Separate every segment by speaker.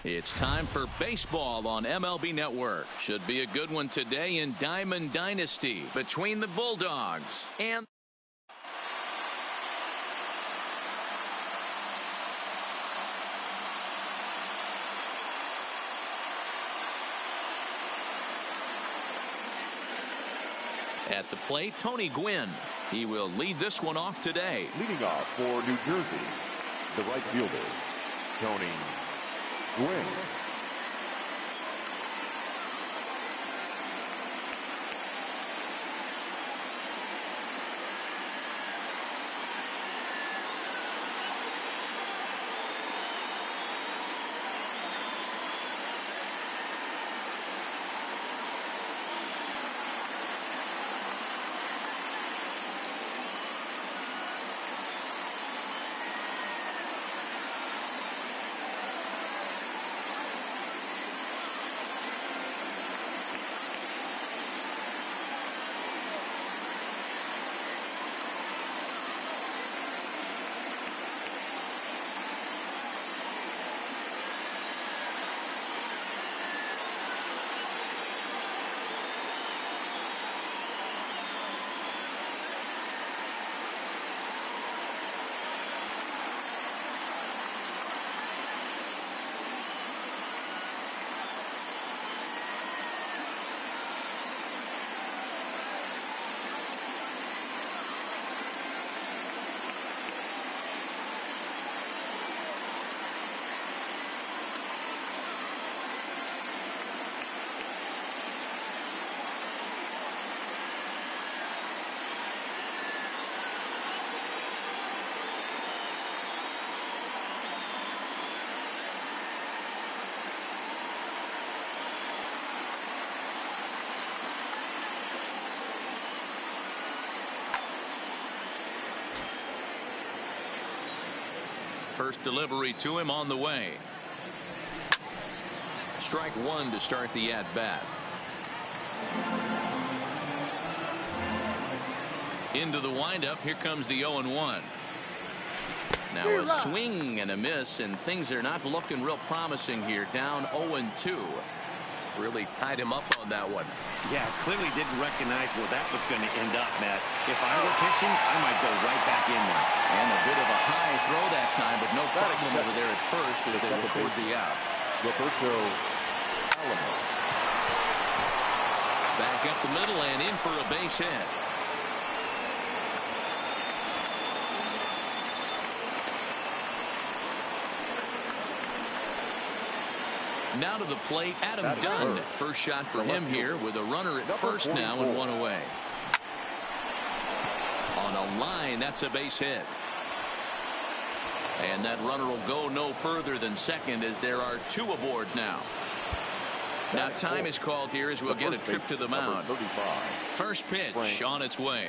Speaker 1: It's time for baseball on MLB Network. Should be a good one today in Diamond Dynasty between the Bulldogs and at the plate, Tony Gwynn. He will lead this one off today.
Speaker 2: Leading off for New Jersey, the right fielder, Tony Gwynn.
Speaker 1: First delivery to him on the way. Strike one to start the at-bat. Into the windup. Here comes the 0-1. Now a swing and a miss, and things are not looking real promising here. Down 0-2. Really tied him up on that one.
Speaker 3: Yeah, clearly didn't recognize where that was going to end up, Matt. If I were pitching, I might go right back in there.
Speaker 1: And a bit of a high throw that time, but no problem over there at first as they record the out.
Speaker 2: Roberto Alomar.
Speaker 1: Back up the middle and in for a base hit. Now to the plate, Adam Dunn. First shot for him here with a runner at first now and one away. On a line, that's a base hit. And that runner will go no further than second as there are two aboard now. Now time is called here as we'll get a trip to the mound. First pitch on its way.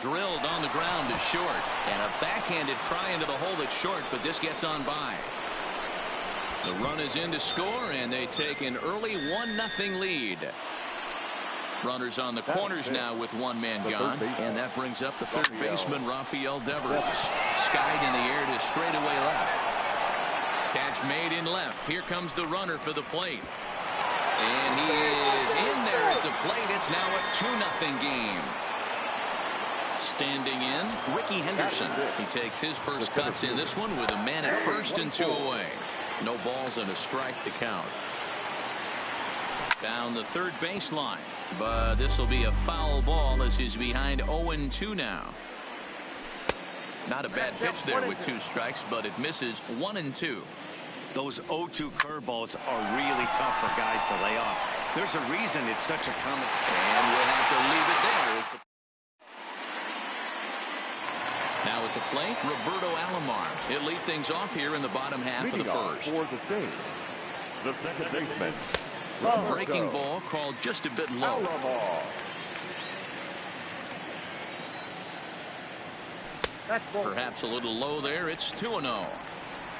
Speaker 1: Drilled on the ground is short. And a backhanded try into the hole that's short, but this gets on by. The run is in to score, and they take an early 1-0 lead. Runners on the corners now with one man gone, and that brings up the third baseman, Rafael Devers. Skied in the air to straightaway left. Catch made in left. Here comes the runner for the plate. And he is in there at the plate. It's now a 2-0 game. Standing in, Ricky Henderson. He takes his first cuts in this one with a man at first and two away. No balls and a strike to count. Down the third baseline, but this will be a foul ball as he's behind 0-2 now. Not a bad pitch there with two strikes, but it misses 1-2.
Speaker 3: Those 0-2 curveballs are really tough for guys to lay off. There's a reason it's such a common.
Speaker 1: And we'll have to leave it there. Now at the plate, Roberto Alomar. He'll lead things off here in the bottom half of the first.
Speaker 2: For the save, the second baseman.
Speaker 1: Breaking ball called just a bit low. Perhaps a little low there. It's 2-0.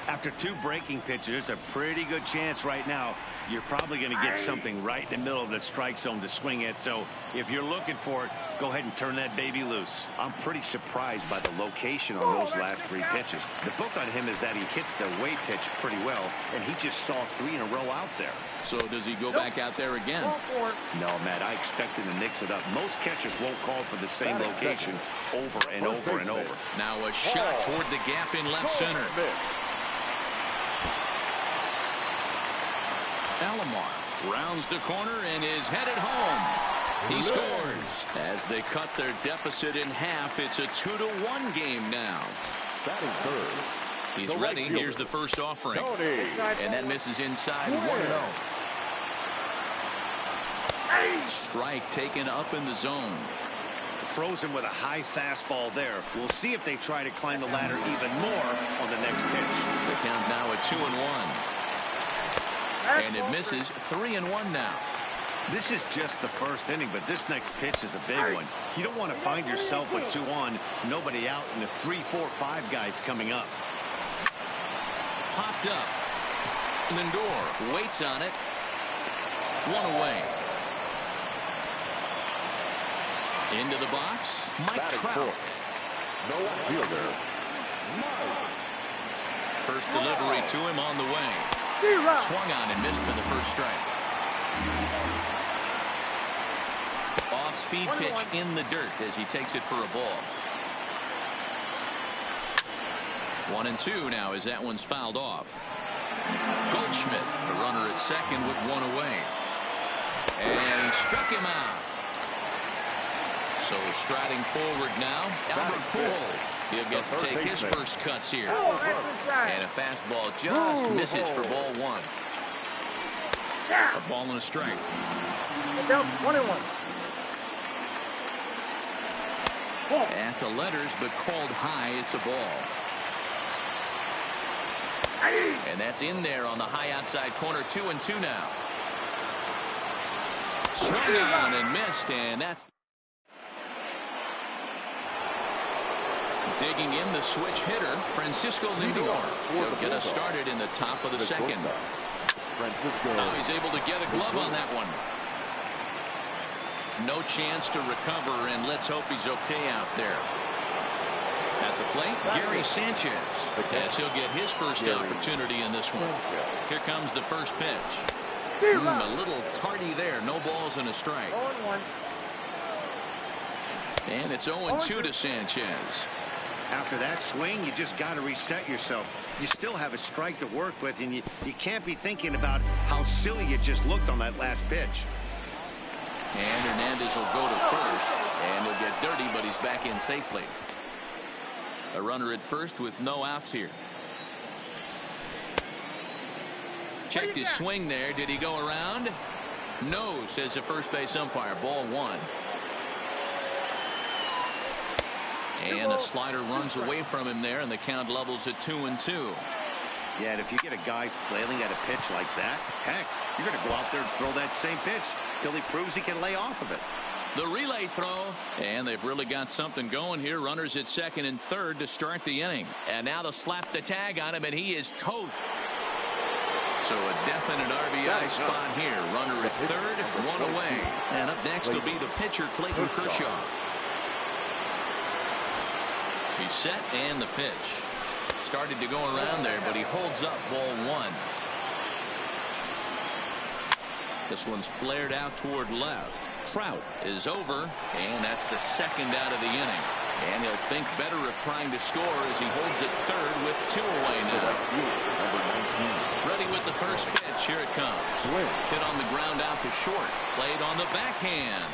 Speaker 3: After 2 breaking pitches, there's a pretty good chance right now you're probably going to get something right in the middle of the strike zone to swing at. So if you're looking for it, go ahead and turn that baby loose. I'm pretty surprised by the location on those last 3 pitches. The book on him is that he hits the away pitch pretty well, and he just saw 3 in a row out there.
Speaker 1: So does he go back out there again?
Speaker 3: No, Matt, I expect him to mix it up. Most catchers won't call for the same location over and over and over.
Speaker 1: Now a shot toward the gap in left center. Alomar rounds the corner and is headed home. He scores. As they cut their deficit in half, it's a 2-1 game now.
Speaker 2: Batting third.
Speaker 1: He's ready. Here's the first offering. And that misses inside 1-0. Strike taken up in the zone.
Speaker 3: Throws him with a high fastball there. We'll see if they try to climb the ladder even more on the next pitch.
Speaker 1: The count now at 2-1. And it misses 3-1 now.
Speaker 3: This is just the first inning, but this next pitch is a big one. You don't want to find yourself with 2 on, nobody out, and the 3, 4, 5 guys coming up.
Speaker 1: Popped up. Lindor waits on it. 1 away. Into the box, Mike Trout.
Speaker 2: No outfielder.
Speaker 1: First delivery to him on the way. Swung on and missed for the first strike. Off-speed pitch in the dirt as he takes it for a ball. 1-2 now as that one's fouled off. Goldschmidt, the runner at second with 1 away. And he struck him out. So striding forward now, Albert Pujols. He'll get to take his first cuts here. And a fastball just misses for ball 1. A ball and a strike.
Speaker 4: 1-1.
Speaker 1: At the letters, but called high. It's a ball. And that's in there on the high outside corner. 2-2 now. Swung on and missed, and that's digging in the switch hitter, Francisco Lindor. He'll get us started in the top of the second. Now he's able to get a glove on that one. No chance to recover, and let's hope he's okay out there. At the plate, Gary Sanchez, as he'll get his first opportunity in this one. Here comes the first pitch. A little tardy there. No balls and a strike. And it's 0-2 to Sanchez.
Speaker 3: After that swing, you just got to reset yourself. You still have a strike to work with, and you can't be thinking about how silly you just looked on that last pitch.
Speaker 1: And Hernandez will go to first, and he'll get dirty, but he's back in safely. A runner at first with no outs here. Checked his swing there. Did he go around? No, says the first base umpire. Ball 1. And a slider runs away from him there, and the count levels at 2-2.
Speaker 3: Yeah, and if you get a guy flailing at a pitch like that, heck, you're going to go out there and throw that same pitch till he proves he can lay off of it.
Speaker 1: The relay throw, and they've really got something going here. Runners at second and third to start the inning. And now they'll slap the tag on him, and he is toast. So a definite RBI spot here. Runner at third, 1 away. And up next will be the pitcher, Clayton Kershaw. He's set, and the pitch. Started to go around there, but he holds up ball 1. This one's flared out toward left. Trout is over, and that's the second out of the inning. And he'll think better of trying to score as he holds it third with 2 away now. Ready with the first pitch. Here it comes. Hit on the ground out to short. Played on the backhand.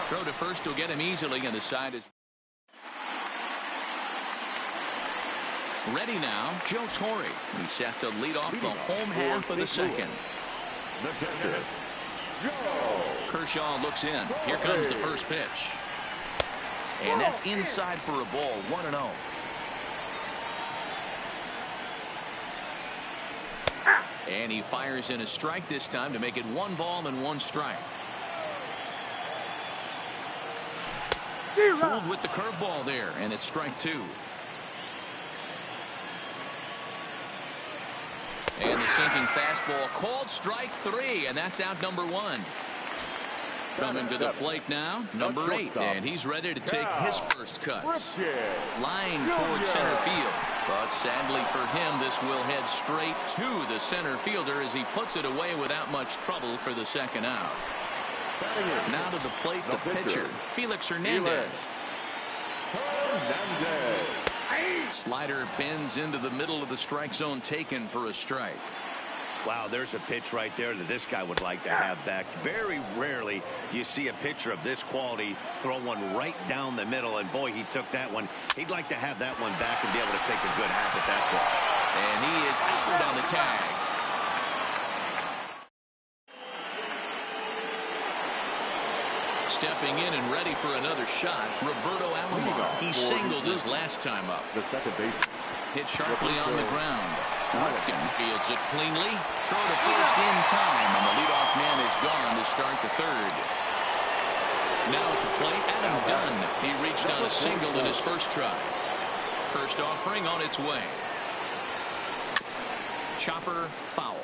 Speaker 1: Throw to first will get him easily, and the side is ready now. Joe Torre. He's set to lead off the home half of the second. Kershaw looks in. Here comes the first pitch. And that's inside for a ball. 1-0. And he fires in a strike this time to make it 1 ball and 1 strike. Fooled with the curveball there, and it's strike 2. sinking fastball called strike 3, and that's out number 1. Coming to the plate now, number 8, and he's ready to take his first cuts. Line towards center field, but sadly for him, this will head straight to the center fielder as he puts it away without much trouble for the second out. Now to the plate, the pitcher, Felix Hernandez. Slider bends into the middle of the strike zone, taken for a strike.
Speaker 3: Wow, there's a pitch right there that this guy would like to have back. Very rarely do you see a pitcher of this quality throw one right down the middle, and boy, he took that one. He'd like to have that one back and be able to take a good half at that pitch.
Speaker 1: And he is out on the tag. Stepping in and ready for another shot, Roberto Alomar. He singled his last time up.
Speaker 2: The second base.
Speaker 1: Hit sharply on the ground. Ripken fields it cleanly. Throw to first in time, and the leadoff man is gone to start the third. Now at the plate, Adam Dunn. He reached on a single in his first try. First offering on its way. Chopper foul.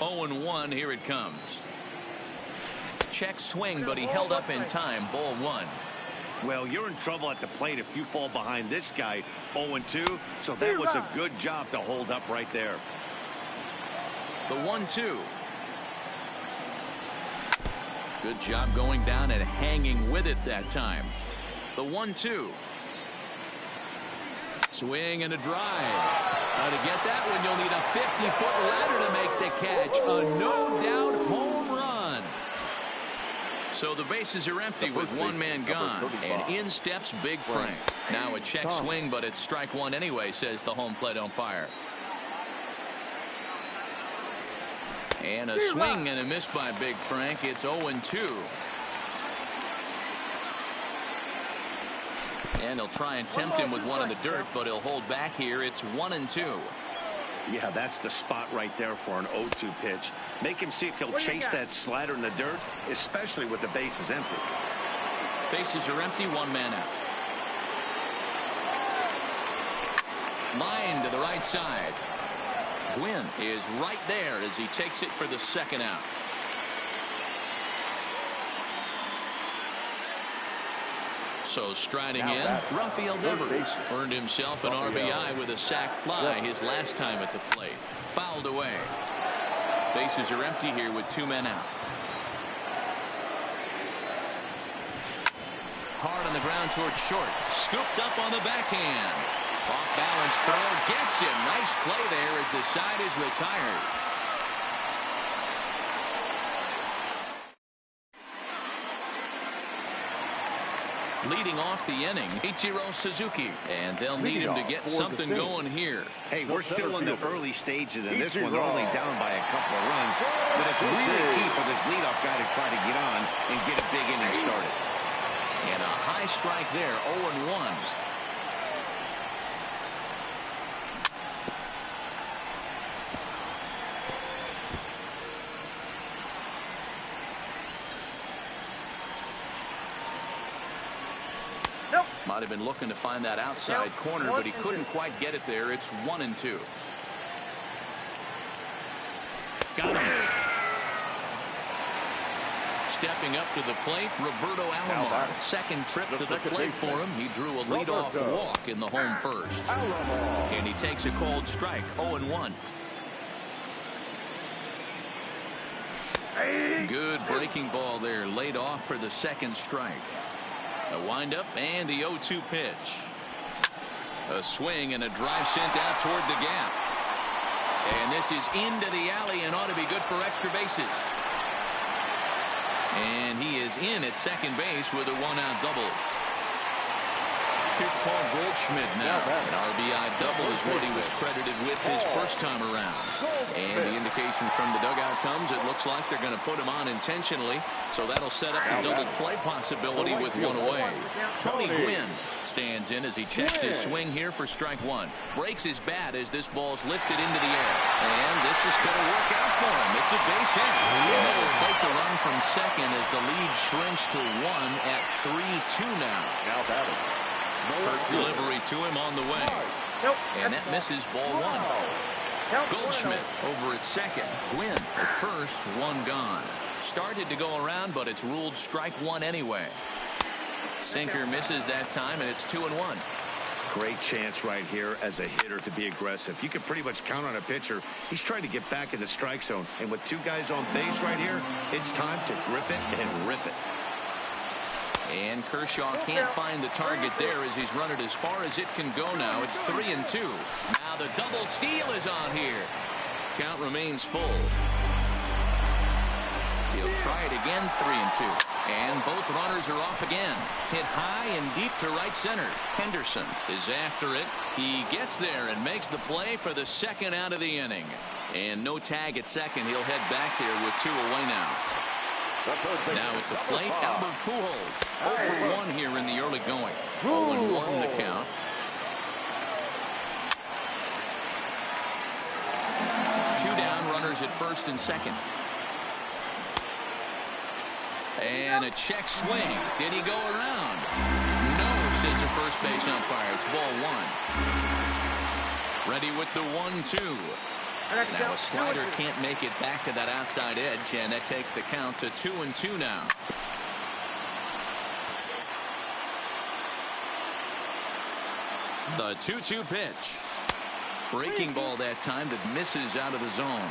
Speaker 1: 0-1, here it comes. Check swing, but he held up in time. Ball 1.
Speaker 3: Well, you're in trouble at the plate if you fall behind this guy 0-2, so that was a good job to hold up right there.
Speaker 1: The 1-2. Good job going down and hanging with it that time. The 1-2. Swing and a drive. Now to get that one, you'll need a 50-foot ladder to make the catch. A no-doubt home run. So the bases are empty with one man gone, and in steps Big Frank. Now a check swing, but it's strike 1 anyway, says the home plate umpire. And a swing and a miss by Big Frank. It's 0-2. And he'll try and tempt him with one in the dirt, but he'll hold back here. It's 1-2.
Speaker 3: Yeah, that's the spot right there for an 0-2 pitch. Make him see if he'll chase that slider in the dirt, especially with the bases empty.
Speaker 1: Bases are empty, one man out. Line to the right side. Gwynn is right there as he takes it for the second out. So striding in, Rafael Devers earned himself an RBI with a sac fly his last time at the plate. Fouled away. Bases are empty here with two men out. Hard on the ground towards short. Scooped up on the backhand. Off balance throw gets him. Nice play there as the side is retired. Leading off the inning, Ichiro Suzuki, and they'll need him to get something going here.
Speaker 3: Hey, we're still in the early stages of this one. They're only down by a couple of runs, but it's really key for this leadoff guy to try to get on and get a big inning started.
Speaker 1: And a high strike there, 0-1. Might have been looking to find that outside corner, but he couldn't quite get it there. It's 1-2. Got him. Stepping up to the plate, Roberto Alomar. Second trip to the plate for him. He drew a leadoff walk in the home first. And he takes a called strike, 0-1. Good breaking ball there, laid off for the second strike. A windup and the 0-2 pitch. A swing and a drive sent out toward the gap. And this is into the alley and ought to be good for extra bases. And he is in at second base with a one-out double. Here's Paul Goldschmidt now. An RBI double is what he was credited with his first time around. And the indication from the dugout comes, it looks like they're going to put him on intentionally. So that'll set up a double play possibility with one away. Tony Gwynn stands in as he checks his swing here for strike 1. Breaks his bat as this ball's lifted into the air. And this is going to work out for him. It's a base hit. And they'll take the run from second as the lead shrinks to 1 at 3-2 now.
Speaker 2: Now batting.
Speaker 1: First delivery to him on the way.
Speaker 4: Nope.
Speaker 1: And that misses ball one.
Speaker 4: Count
Speaker 1: Goldschmidt over at second. Gwynn at first, one gone. Started to go around, but it's ruled strike one anyway. Sinker misses that time, and it's 2-1.
Speaker 3: Great chance right here as a hitter to be aggressive. You can pretty much count on a pitcher. He's trying to get back in the strike zone. And with two guys on base right here, it's time to grip it and rip it.
Speaker 1: And Kershaw can't find the target there as he's run it as far as it can go now. It's 3-2. Now the double steal is on here. Count remains full. He'll try it again, 3-2. And both runners are off again. Hit high and deep to right center. Henderson is after it. He gets there and makes the play for the second out of the inning. And no tag at second. He'll head back there with two away now. Now at the plate, Albert Pujols. 0-for-1 here in the early going. 0-1 the count. Two down, runners at first and second. And a check swing. Did he go around? No, says the first base umpire. It's ball one. Ready with the 1-2. Now a slider can't make it back to that outside edge, and that takes the count to 2-2 now. The 2-2 pitch. Breaking ball that time that misses out of the zone.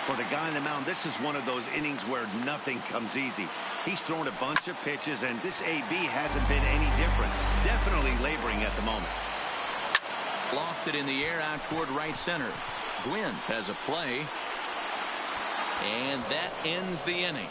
Speaker 3: For the guy on the mound, this is one of those innings where nothing comes easy. He's thrown a bunch of pitches, and this AB hasn't been any different. Definitely laboring at the moment.
Speaker 1: Lofted in the air out toward right center. Gwynn has a play. And that ends the inning.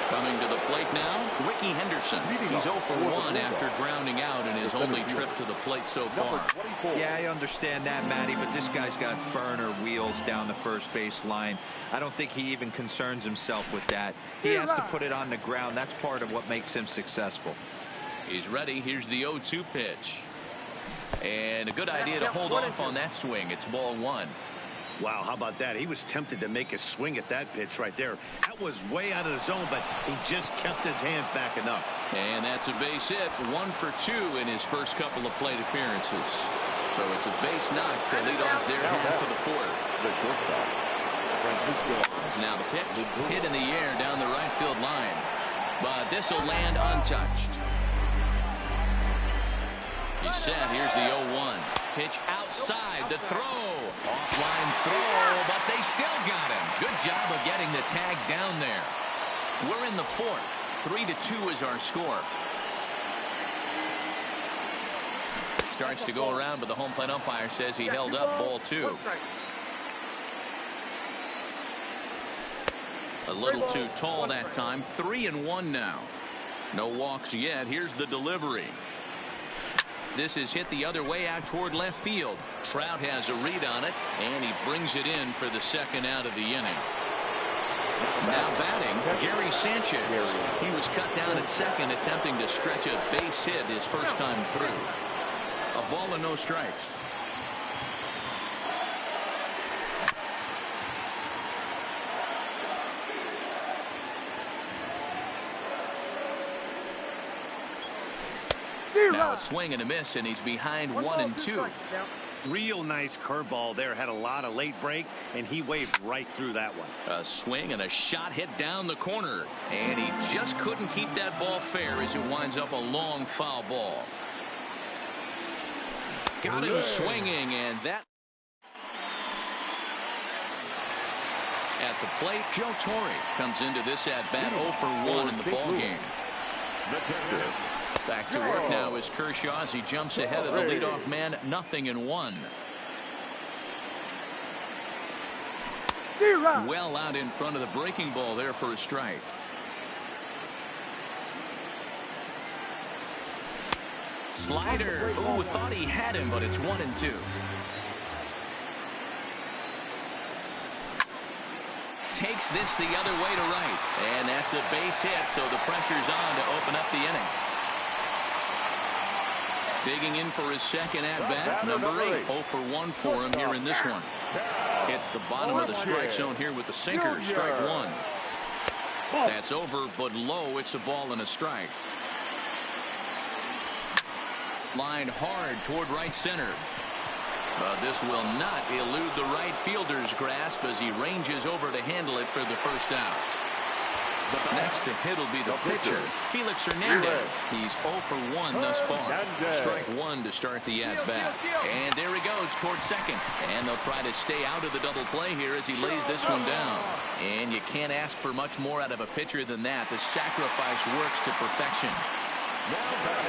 Speaker 1: Coming to the plate now, Ricky Henderson. He's 0-for-1 after grounding out in his only trip to the plate so far.
Speaker 5: Yeah, I understand that, Matty, but this guy's got burner wheels down the first base line. I don't think he even concerns himself with that. He has to put it on the ground. That's part of what makes him successful.
Speaker 1: He's ready. Here's the 0-2 pitch. And a good idea to hold off on that swing. It's ball one.
Speaker 3: Wow, how about that? He was tempted to make a swing at that pitch right there. That was way out of the zone, but he just kept his hands back enough.
Speaker 1: And that's a base hit. 1 for 2 in his first couple of plate appearances. So it's a base knock to lead off their half of the fourth. Now the pitch hit in the air down the right field line. But this will land untouched. He's set. Here's the 0-1. Pitch outside. The throw. Offline throw, but they still got him. Good job of getting the tag down there. We're in the fourth. 3-2 is our score. Starts to go around, but the home plate umpire says he held up ball two. A little too tall that time. 3-1 now. No walks yet. Here's the delivery. This is hit the other way out toward left field. Trout has a read on it, and he brings it in for the second out of the inning. Now batting, Gary Sanchez. He was cut down at second, attempting to stretch a base hit his first time through. A ball and no strikes. Now a swing and a miss, and he's behind 1-2.
Speaker 3: Real nice curveball there. Had a lot of late break, and he waved right through that one.
Speaker 1: A swing and a shot hit down the corner, and he just couldn't keep that ball fair as it winds up a long foul ball. Got him swinging, and that. At the plate, Joe Torre comes into this at-bat 0-for-1 in the ballgame. Back to work now is Kershaw as he jumps ahead of the leadoff man, 0-1. Well out in front of the breaking ball there for a strike. Slider. Ooh, thought he had him, but it's 1-2. Takes this the other way to right. And that's a base hit, so the pressure's on to open up the inning. Digging in for his second at-bat, number 8. 0-for-1 for him here in this one. Hits the bottom of the strike zone here with the sinker, strike one. That's over, but low. It's a ball and a strike. Line hard toward right center. This will not elude the right fielder's grasp as he ranges over to handle it for the first out. Next to hit will be the pitcher, Felix Hernandez. He's 0 for 1 thus far. Strike one to start the at-bat. And there he goes towards second. And they'll try to stay out of the double play here as he lays this one down. And you can't ask for much more out of a pitcher than that. The sacrifice works to perfection.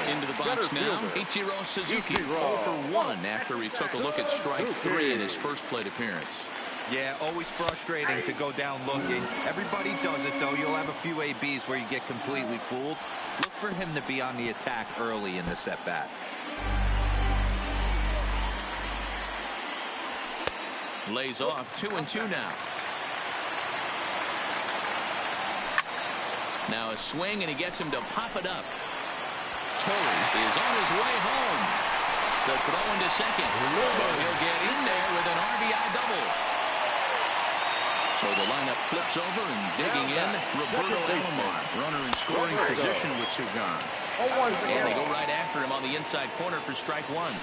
Speaker 1: Into the box now, Ichiro Suzuki, 0 for 1 after he took a look at strike 3 in his first plate appearance.
Speaker 5: Yeah, always frustrating to go down looking. Everybody does it, though. You'll have a few ABs where you get completely fooled. Look for him to be on the attack early in this at-bat.
Speaker 1: Lays off 2-2 now. Now a swing, and he gets him to pop it up. Torrey is on his way home. The throw into second. He'll get in there with an RBI double. So the lineup flips over, and digging in, Roberto Alomar, runner in scoring position with Sugan. And they go right after him on the inside corner for strike one.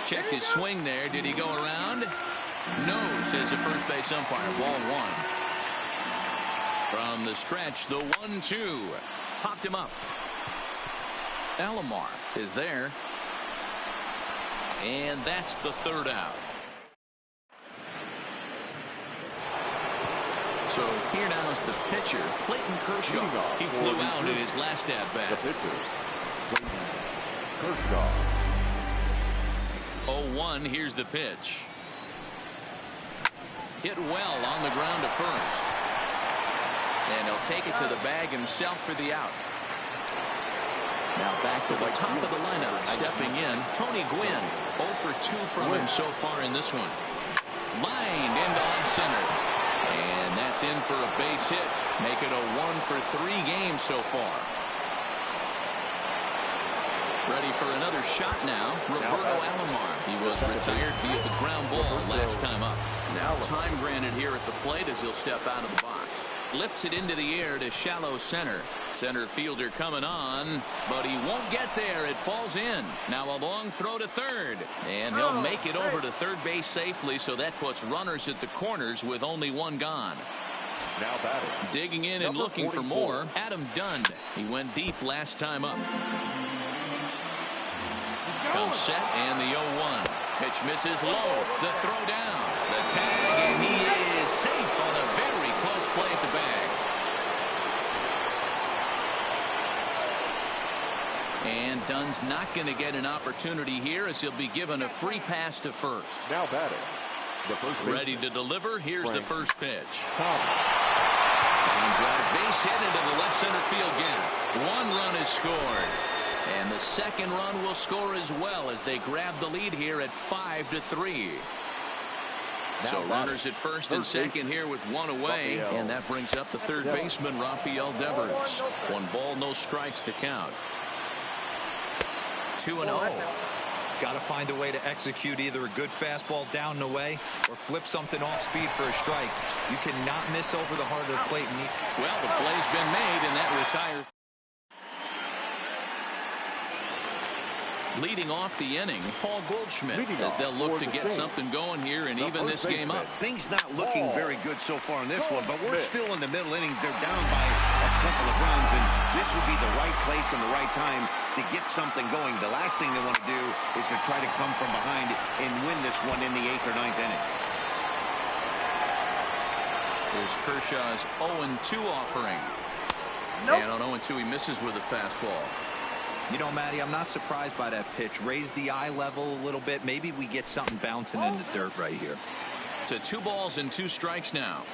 Speaker 1: Checked his swing there. Did he go around? No, says the first base umpire. Ball one. From the stretch, the 1-2. Popped him up. Alomar is there. And that's the third out. So here now is the pitcher, Clayton Kershaw. He flew out in his last at-bat.
Speaker 2: The pitcher, Clayton Kershaw.
Speaker 1: 0-1, here's the pitch. Hit well on the ground to first. And he'll take it to the bag himself for the out. Now back to the top of the lineup. Stepping in, Tony Gwynn. 0 for 2 from him so far in this one. Lined into left center. And that's in for a base hit. Make it a 1 for 3 games so far. Ready for another shot now, Roberto Alomar. He was retired via the ground ball last time up. Now time granted here at the plate as he'll step out of the box. Lifts it into the air to shallow center. Center fielder coming on, but he won't get there. It falls in. Now a long throw to third. And he'll make it over to third base safely, so that puts runners at the corners with only one gone.
Speaker 2: Now batting.
Speaker 1: Digging in and looking for more, Adam Dunn. He went deep last time up. Comes set, and the 0-1. Pitch misses low. The throw down. The tag, and he is safe on a very close play at the bag. And Dunn's not going to get an opportunity here as he'll be given a free pass to first.
Speaker 2: Now batting. The first baseman.
Speaker 1: Ready to deliver. Here's the first pitch.
Speaker 2: Thomas.
Speaker 1: And drive base hit into the left center field gap. 1 run is scored. And the second run will score as well as they grab the lead here at 5-3. So runners at first and second here with 1 away. And that brings up the third baseman, Rafael Devers. 1 ball, no strikes to count. 2-0.
Speaker 5: Got to find a way to execute either a good fastball down and away or flip something off speed for a strike. You cannot miss over the heart of the plate.
Speaker 1: Well, the play's been made, and that retires. Leading off the inning, Paul Goldschmidt, as they'll look to get something going here and even this game up.
Speaker 3: Things not looking very good so far in this one, but we're still in the middle innings. They're down by a couple of runs, and this would be the right place and the right time to get something going. The last thing they want to do is to try to come from behind and win this one in the 8th or 9th inning.
Speaker 1: Here's Kershaw's 0-2 offering. And on 0-2, he misses with a fastball.
Speaker 5: You know, Matty, I'm not surprised by that pitch. Raise the eye level a little bit. Maybe we get something bouncing in the dirt right here.
Speaker 1: To 2 balls and 2 strikes now.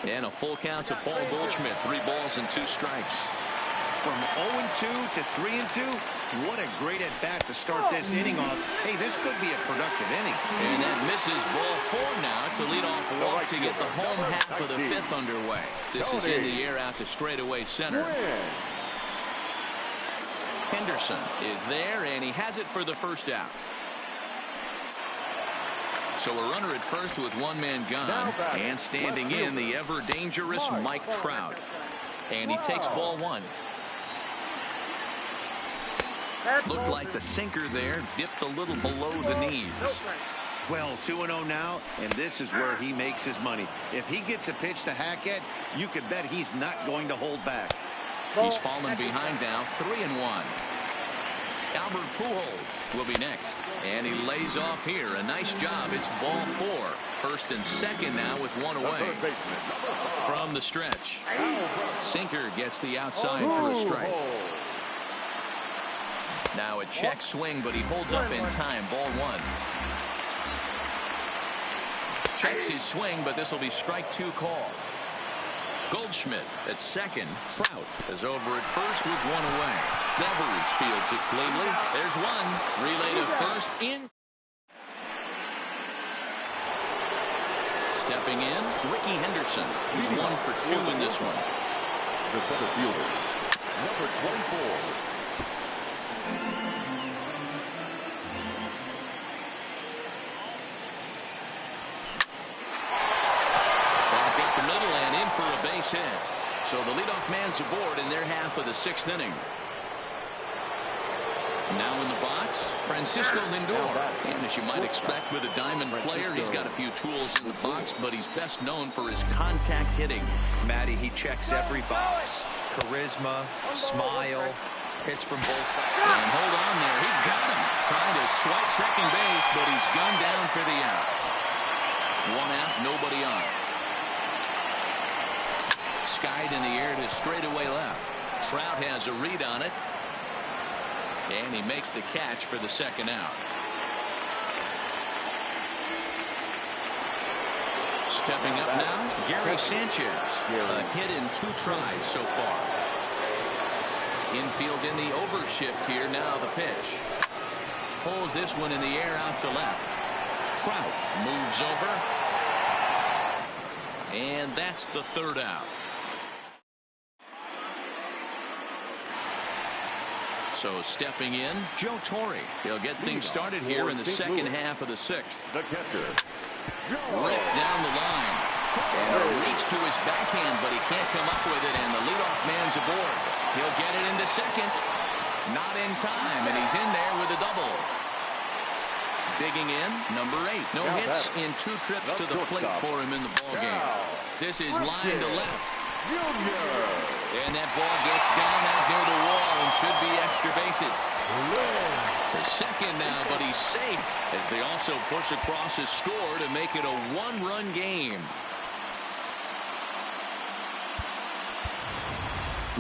Speaker 1: And a full count to Paul Goldschmidt. 3 balls and 2 strikes.
Speaker 3: From 0-2 to 3-2, What a great at-bat to start this inning off. Hey, this could be a productive inning.
Speaker 1: And that misses ball 4 now. It's a leadoff walk to get the home half of the 5th underway. This is in the air out to straightaway center. Henderson is there, and he has it for the first out. So a runner at first with one man gone, and standing in the ever dangerous Mike Trout. And he takes ball 1. Looked like the sinker there dipped a little below the knees.
Speaker 3: Well, 2-0 now, and this is where he makes his money. If he gets a pitch to Hackett, you could bet he's not going to hold back.
Speaker 1: He's fallen behind now, 3-1. Albert Pujols will be next, and he lays off here. A nice job. It's ball 4. First and second now with 1 away. From the stretch, sinker gets the outside for a strike. Now a check swing, but he holds up in time. Ball 1. Checks his swing, but this will be strike 2 call. Goldschmidt at second. Trout is over at first with 1 away. Devers fields it cleanly. There's 1. Relay to first in. Stepping in, Ricky Henderson. He's 1 for 2 in this one.
Speaker 2: The center fielder, number 24.
Speaker 1: Hit. So the leadoff man's aboard in their half of the 6th inning. Now in the box, Francisco Lindor. And as you might expect with a diamond player, he's got a few tools in the box, but he's best known for his contact hitting.
Speaker 5: Matty, he checks every box. Charisma, smile, hits from both sides.
Speaker 1: And hold on there, he got him. Trying to swipe second base, but he's gunned down for the out. 1 out, nobody on. Skied in the air to straightaway left. Trout has a read on it, and he makes the catch for the 2nd out. Stepping up now, Gary Sanchez. A hit in 2 tries so far. Infield in the overshift here. Now the pitch. Pulls this one in the air out to left. Trout moves over, and that's the 3rd out. So stepping in, Joe Torre. He'll get things started here in the 2nd half of the 6th.
Speaker 2: The catcher,
Speaker 1: Ripped down the line. And a reach to his backhand, but he can't come up with it, and the leadoff man's aboard. He'll get it into second. Not in time, and he's in there with a double. Digging in, number 8. No hits in 2 trips to the plate for him in the ballgame. This is line to left. And that ball gets down out near the wall and should be extra bases. To second now, but he's safe as they also push across his score to make it a 1-run game.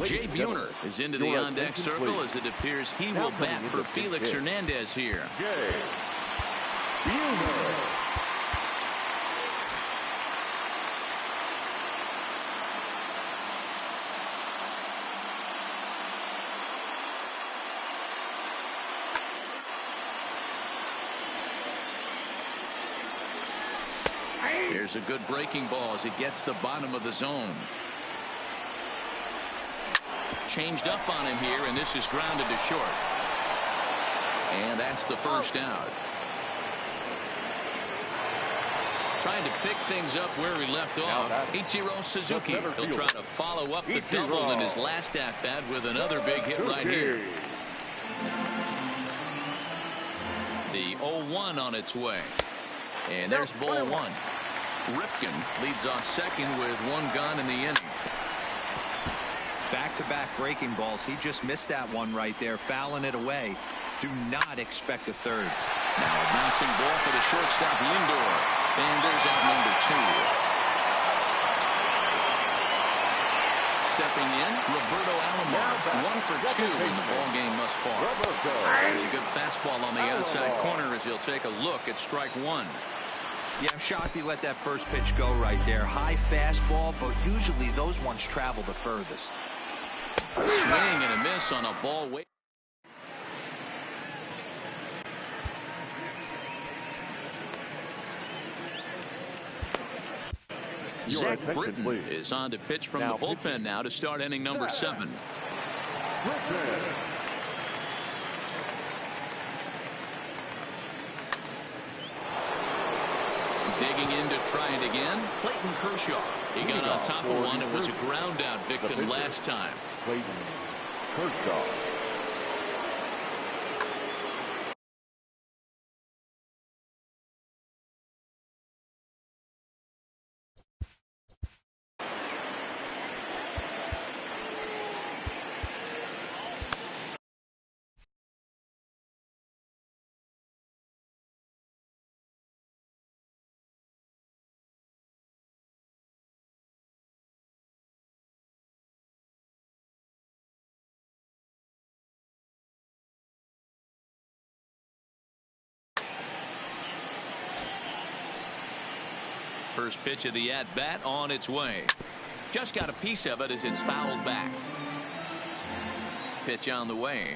Speaker 1: Jay Buhner is into the on-deck circle as it appears he will bat for Felix Hernandez here.
Speaker 2: Jay Buhner.
Speaker 1: Here's a good breaking ball as it gets the bottom of the zone. Changed up on him here, and this is grounded to short. And that's the 1st out. Trying to pick things up where he left off. Ichiro Suzuki. He'll try to follow up the double in his last at-bat with another big hit right here. The 0-1 on its way. And there's ball 1. Ripken leads off second with 1 gone in the inning.
Speaker 5: Back-to-back breaking balls. He just missed that one right there, fouling it away. Do not expect a 3rd.
Speaker 1: Now a bouncing ball for the shortstop Lindor. And there's out number 2. Stepping in, Roberto Alomar. 1 for 2 in the ballgame thus far. There's a good fastball on the outside corner as he'll take a look at strike 1.
Speaker 5: Yeah, I'm shocked he let that first pitch go right there. High fastball, but usually those ones travel the furthest.
Speaker 1: A swing and a miss on a ball. Zach Britton is on to pitch from the bullpen now to start inning number 7. Digging in to try it again, Clayton Kershaw. He got on top of one and was a ground out victim last time.
Speaker 2: Clayton Kershaw.
Speaker 1: First pitch of the at-bat on its way. Just got a piece of it as it's fouled back. Pitch on the way.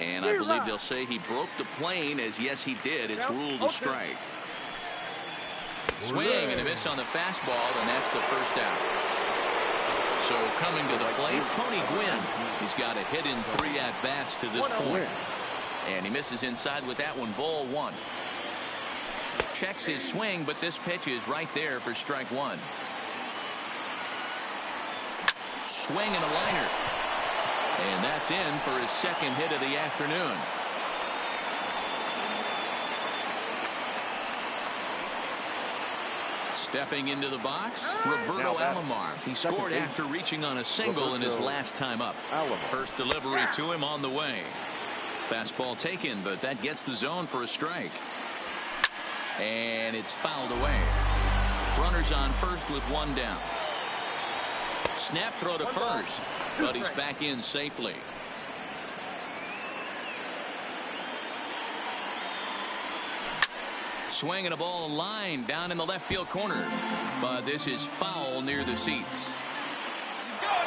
Speaker 1: And I believe they'll say he broke the plane, as yes he did. It's ruled a strike. Swing and a miss on the fastball, and that's the first out. So coming to the plate, Tony Gwynn. He's got a hit in 3 at-bats to this point. And he misses inside with that one, ball 1. Checks his swing, but this pitch is right there for strike 1. Swing and a liner. And that's in for his second hit of the afternoon. Stepping into the box, Roberto Alomar. He scored after reaching on a single in his last time up. First delivery to him on the way. Fastball taken, but that gets the zone for a strike. And it's fouled away. Runners on first with 1 down. Snap throw to first, but he's back in safely. Swinging a ball line down in the left field corner, but this is foul near the seats.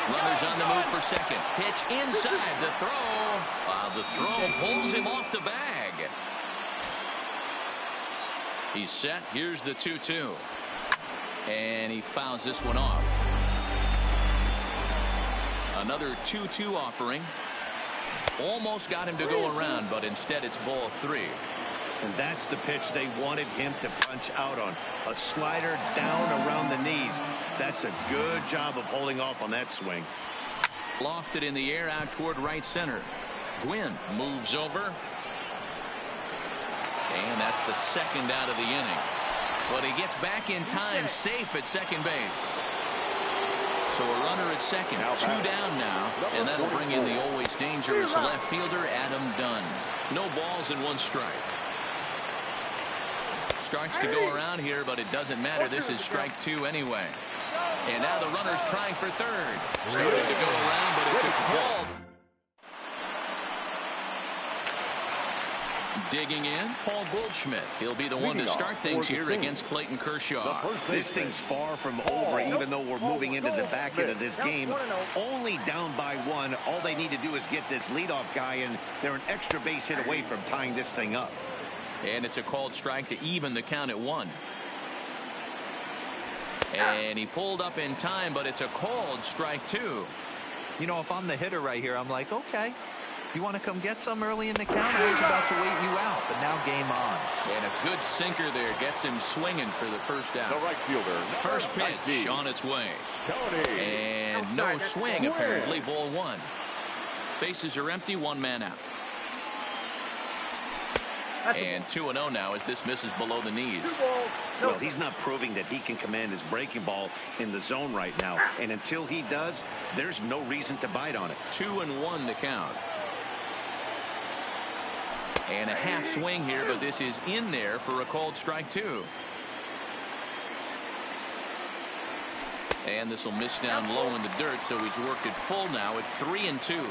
Speaker 1: Runners on the move for second. Pitch inside the throw. The throw pulls him off the bag. He's set. Here's the 2-2. And he fouls this one off. Another 2-2 offering. Almost got him to go around, but instead it's ball 3.
Speaker 3: And that's the pitch they wanted him to punch out on. A slider down around the knees. That's a good job of holding off on that swing.
Speaker 1: Lofted in the air out toward right center. Gwynn moves over. And that's the second out of the inning. But he gets back in time, safe at second base. So a runner at second, 2 down now, and that'll bring in the always dangerous left fielder, Adam Dunn. No balls and 1 strike. Starts to go around here, but it doesn't matter. This is strike 2 anyway. And now the runner's trying for third. Starting to go around, but it's a ball. Digging in, Paul Goldschmidt. He'll be the one to start things here against Clayton Kershaw.
Speaker 3: This thing's far from over, even though we're moving into the back end of this game. Only down by 1. All they need to do is get this leadoff guy, and they're an extra base hit away from tying this thing up.
Speaker 1: And it's a called strike to even the count at 1. And he pulled up in time, but it's a called strike 2.
Speaker 5: You know, if I'm the hitter right here, I'm like, okay. You want to come get some early in the count? I was about to wait you out, but now game on.
Speaker 1: And a good sinker there gets him swinging for the first out.
Speaker 2: The right fielder.
Speaker 1: First pitch on its way. And no swing, apparently. Ball 1. Bases are empty. 1 man out. And 2-0 now as this misses below the knees.
Speaker 3: Well, he's not proving that he can command his breaking ball in the zone right now. And until he does, there's no reason to bite on it.
Speaker 1: 2-1 the count. And a half swing here, but this is in there for a called strike 2. And this will miss down low in the dirt, so he's worked it full now at 3-2.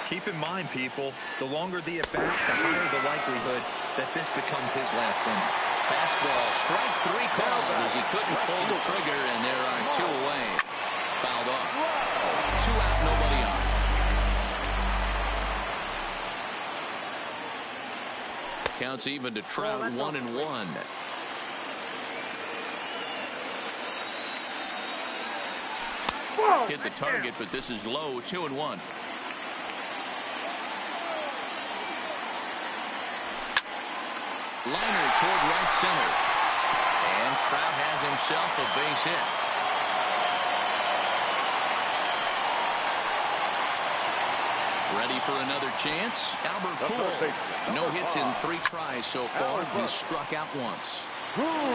Speaker 5: Keep in mind, people, the longer the at-bat, the higher the likelihood that this becomes his last inning.
Speaker 1: Fastball, strike 3 called as he couldn't pull the trigger, and there are 2 away. Fouled off. 2 out, nobody on. Counts even to Trout, 1-1. Hit the target, but this is low, 2-1. Liner toward right center. And Trout has himself a base hit. Ready for another chance? Albert Pujols. No hits in 3 tries so far. He's struck out once.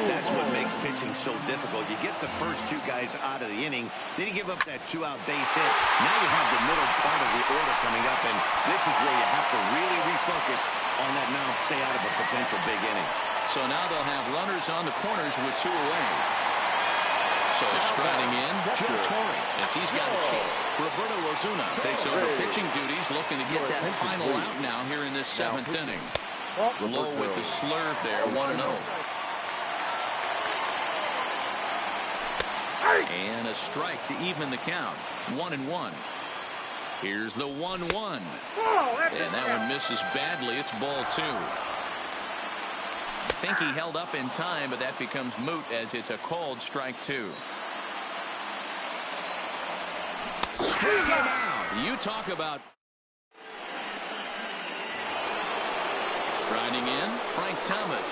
Speaker 3: That's what makes pitching so difficult. You get the first 2 guys out of the inning, then you give up that 2-out base hit. Now you have the middle part of the order coming up, and this is where you have to really refocus on that mound, stay out of a potential big inning.
Speaker 1: So now they'll have runners on the corners with 2 away. So striding in, Joe Torre, as he's got a chance. Roberto Osuna takes over pitching duties, looking to get that final out now here in this 7th inning. Low with the slurve there, 1-0. And a strike to even the count, 1-1. Here's the 1-1. And that one misses badly. It's ball 2. I think he held up in time, but that becomes moot as it's a called strike 2. Strike him out. You talk about striding in, Frank Thomas.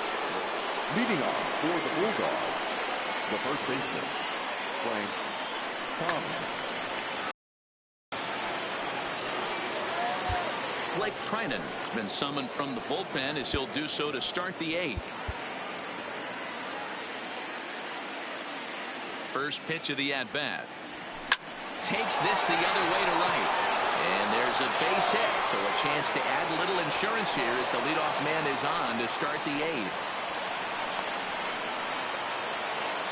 Speaker 2: Leading off for the Bulldogs, the first baseman, Frank Thomas.
Speaker 1: Blake Trinan has been summoned from the bullpen as he'll do so to start the 8th. First pitch of the at-bat. Takes this the other way to right. And there's a base hit, so a chance to add a little insurance here as the leadoff man is on to start the 8th.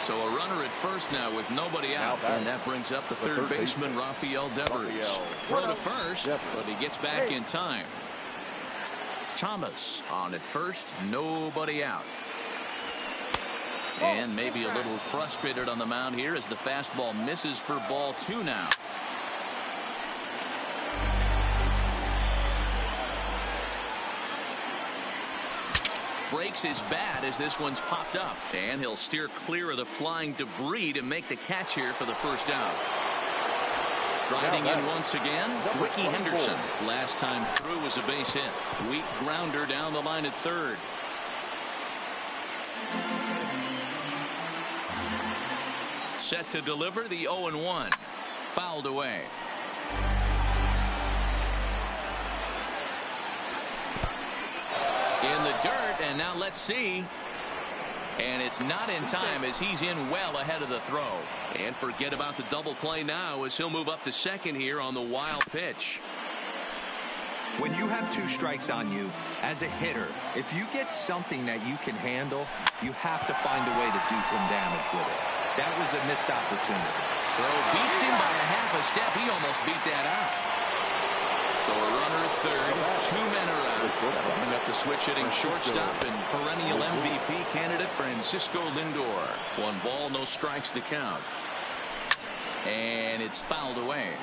Speaker 1: So a runner at first now with nobody out. And that brings up the third baseman, Rafael Devers. Throw to first, but he gets back in time. Thomas on at first, nobody out. And maybe a little frustrated on the mound here as the fastball misses for ball 2 now. Breaks his bat as this one's popped up, and he'll steer clear of the flying debris to make the catch here for the first out. Striding in once again, Ricky Henderson. Last time through was a base hit. Weak grounder down the line at third. Set to deliver the 0-1. Fouled away. In the dirt, and now let's see. And it's not in time as he's in well ahead of the throw. And forget about the double play now as he'll move up to second here on the wild pitch.
Speaker 5: When you have 2 strikes on you, as a hitter, if you get something that you can handle, you have to find a way to do some damage with it. That was a missed opportunity.
Speaker 1: Throw beats him by a half a step. He almost beat that out. So a runner at third, 2 men are out. Coming up the switch hitting shortstop and perennial MVP candidate Francisco Lindor. 1 ball, no strikes to count. And it's fouled away.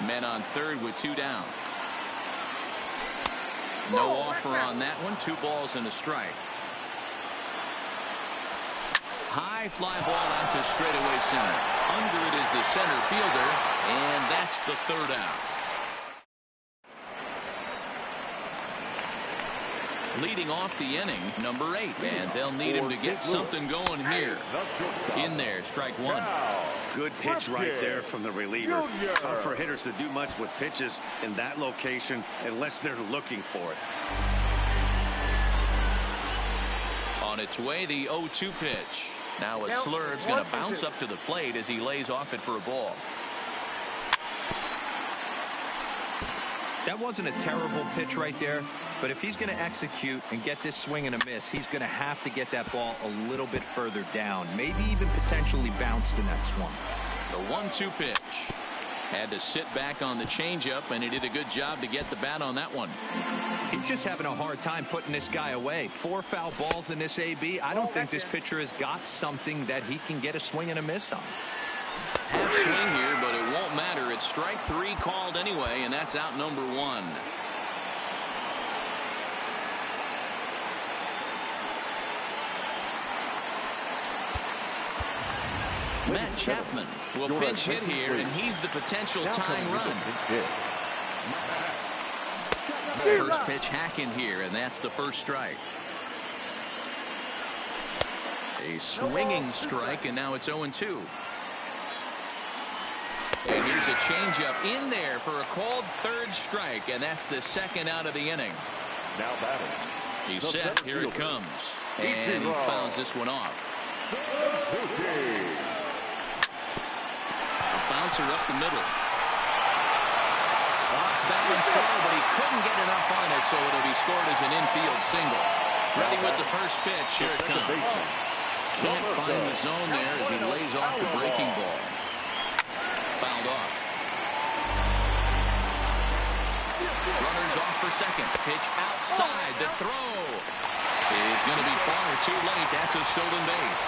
Speaker 1: Men on third with 2 down. No offer on that one. 2 balls and a strike. High fly ball out to straightaway center. Under it is the center fielder, and that's the 3rd out. Leading off the inning, number 8, and they'll need him to get something going here. In there, strike 1.
Speaker 3: Good pitch right there from the reliever. Tough for hitters to do much with pitches in that location unless they're looking for it.
Speaker 1: On its way, the 0-2 pitch. Now a slurve's going to bounce up to the plate as he lays off it for a ball.
Speaker 5: That wasn't a terrible pitch right there, but if he's going to execute and get this swing and a miss, he's going to have to get that ball a little bit further down, maybe even potentially bounce the next one.
Speaker 1: The 1-2 pitch. Had to sit back on the changeup, and he did a good job to get the bat on that one.
Speaker 5: He's just having a hard time putting this guy away. 4 foul balls in this AB. I don't think this pitcher has got something that he can get a swing and a miss on.
Speaker 1: Half swing here, but it won't matter. It's strike 3 called anyway, and that's out number 1. Matt Chapman will pinch hit here, and he's the potential tying run. First pitch hack in here, and that's the first strike. A swinging strike, and now it's 0-2. And here's a changeup in there for a called third strike, and that's the second out of the inning.
Speaker 2: Now batting.
Speaker 1: He's set. Here it comes. And he fouls this one off. A bouncer up the middle. Off balance throw, but he couldn't get enough on it, so it'll be scored as an infield single. Ready with the first pitch. Here it comes. Can't find the zone there as he lays off the breaking ball. Fouled off. Runners off for second. Pitch outside. The throw is going to be far too late. That's a stolen base.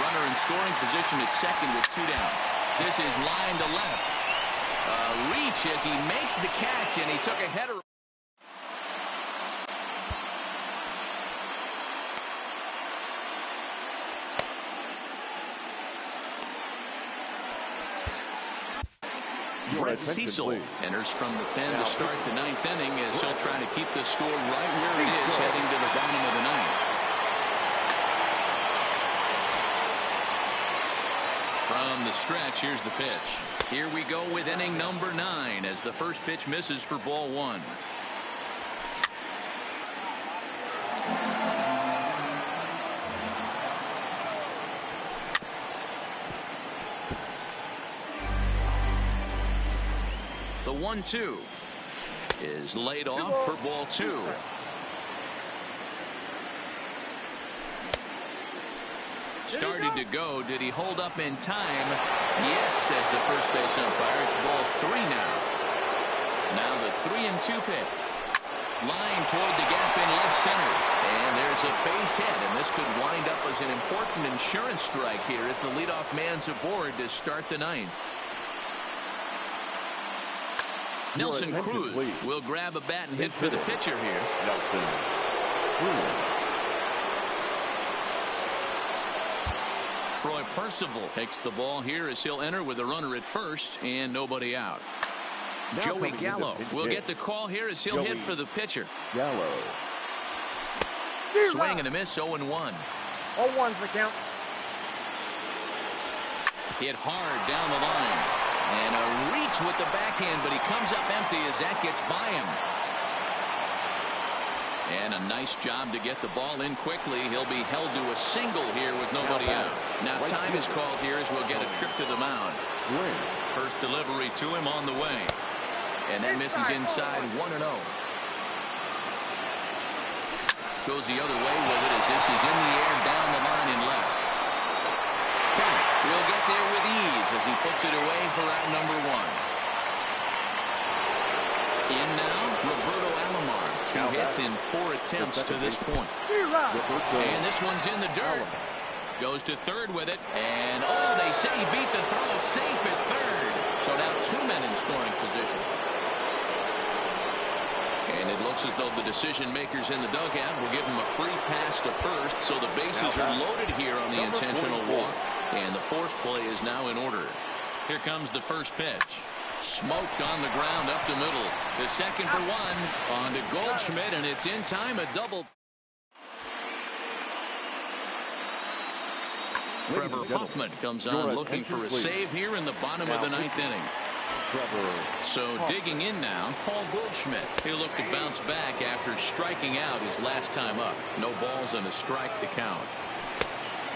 Speaker 1: Runner in scoring position at second with 2 down. This is line to left. Reach as he makes the catch, and he took a header. Brett Cecil enters from the pen to start the 9th inning as he'll try to keep the score right where it is heading to the bottom of the 9th. From the stretch, here's the pitch. Here we go with inning number 9 as the first pitch misses for ball 1. The 1-2 is laid off for ball 2. Started to go. Did he hold up in time? Yes, says the first base umpire. It's ball 3 now. Now the 3-2 pitch. Line toward the gap in left center. And there's a base hit, and this could wind up as an important insurance strike here if the leadoff man's aboard to start the 9th. Nelson Cruz will grab a bat and hit for the pitcher here.
Speaker 2: Nelson Cruz.
Speaker 1: Troy Percival takes the ball here as he'll enter with a runner at first and nobody out. Joey Gallo will get the call here as he'll hit for the pitcher.
Speaker 2: Gallo.
Speaker 1: Swing and a miss, 0-1.
Speaker 4: 0-1's the count.
Speaker 1: Hit hard down the line. And a reach with the backhand, but he comes up empty as that gets by him. And a nice job to get the ball in quickly. He'll be held to a single here with nobody out. Now time is called here as we'll get a trip to the mound. First delivery to him on the way. And that misses inside 1-0. Goes the other way with it as this is in the air down the line in left. Will get there with ease as he puts it away for out number 1. In now, Roberto Alomar. 2 hits in 4 attempts to this point. And this one's in the dirt. Goes to third with it. And, oh, they say he beat the throw safe at third. So now 2 men in scoring position. And it looks as though the decision makers in the dugout will give him a free pass to first. So the bases are loaded here on the intentional walk. And the force play is now in order. Here comes the first pitch. Smoked on the ground up the middle. The second for 1 on to Goldschmidt, and it's in time, a double. Trevor Hoffman comes on looking for a save here in the bottom of the 9th inning. So digging in now, Paul Goldschmidt. He'll look to bounce back after striking out his last time up. No balls and a strike to count.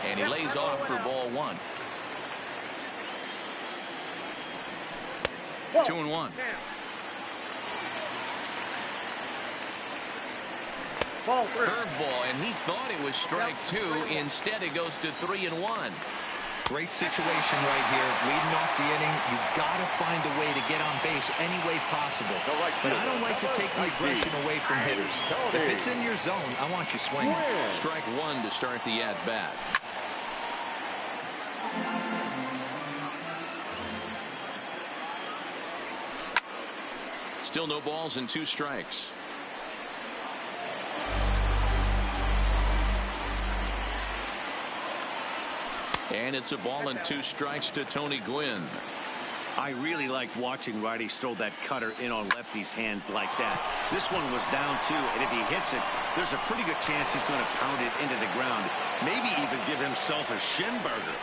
Speaker 1: And he lays off for ball 1. 2-1. Curveball, and he thought it was strike 2. Instead, it goes to 3-1.
Speaker 5: Great situation right here. Leading off the inning, you've got to find a way to get on base any way possible. But I don't like to take the aggression away from hitters. If it's in your zone, I want you swinging.
Speaker 1: Strike 1 to start the at-bat. Still no balls and 2 strikes. And it's a ball and 2 strikes to Tony Gwynn.
Speaker 3: I really liked watching righties throw that cutter in on lefty's hands like that. This one was down 2, and if he hits it, there's a pretty good chance he's going to pound it into the ground. Maybe even give himself a shin burger.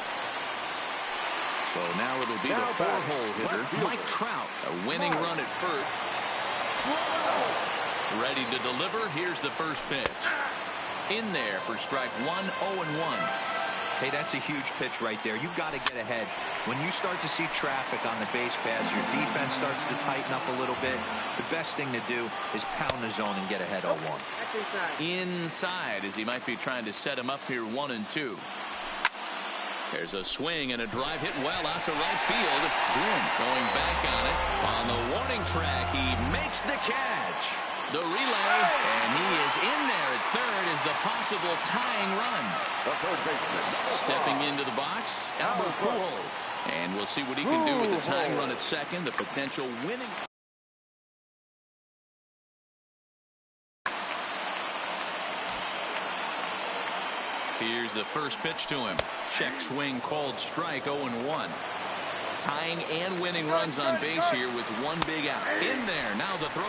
Speaker 1: So now it'll be the 4-hole hitter, Mike Trout. A winning run at first. Ready to deliver. Here's the first pitch. In there for strike 1, 0-1.
Speaker 5: Hey, that's a huge pitch right there. You've got to get ahead. When you start to see traffic on the base paths, your defense starts to tighten up a little bit. The best thing to do is pound the zone and get ahead 0-1.
Speaker 1: Inside, as he might be trying to set him up here 1-2. There's a swing and a drive hit well out to right field. Gwynn going back on it. On the warning track, he makes the catch. The relay, and he is in there at third as the possible tying run.
Speaker 2: The third baseman.
Speaker 1: Stepping into the box, Albert Pujols. And we'll see what he can do with the tying run at second, the potential winning. Here's the first pitch to him. Check swing called strike 0-1. Tying and winning runs on base here with 1 big out. In there, now the throw.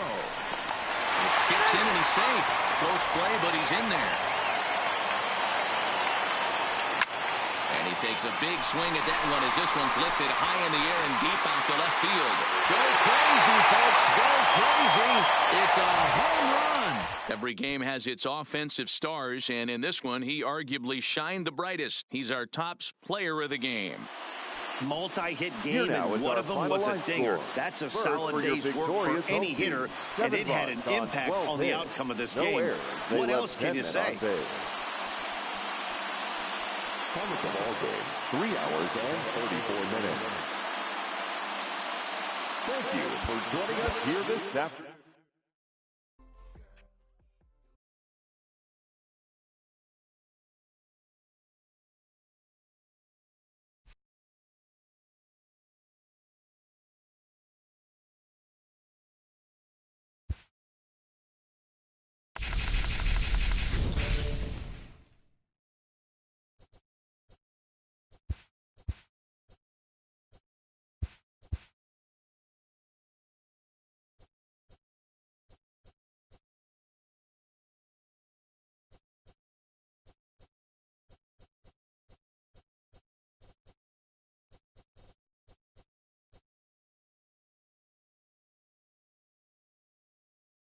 Speaker 1: It skips in and he's safe. Close play, but he's in there. And he takes a big swing at that one as this one's lifted high in the air and deep out to left field. Go crazy, folks. Go crazy. It's a home run. Every game has its offensive stars, and in this one, he arguably shined the brightest. He's our top player of the game.
Speaker 3: Multi-hit game, and one of them was a dinger. That's a solid day's work for any hitter, and it had an impact on the outcome of this game. What else can you say?
Speaker 2: Time of the ball game, 3 hours and 34 minutes. Thank you for joining us here this afternoon.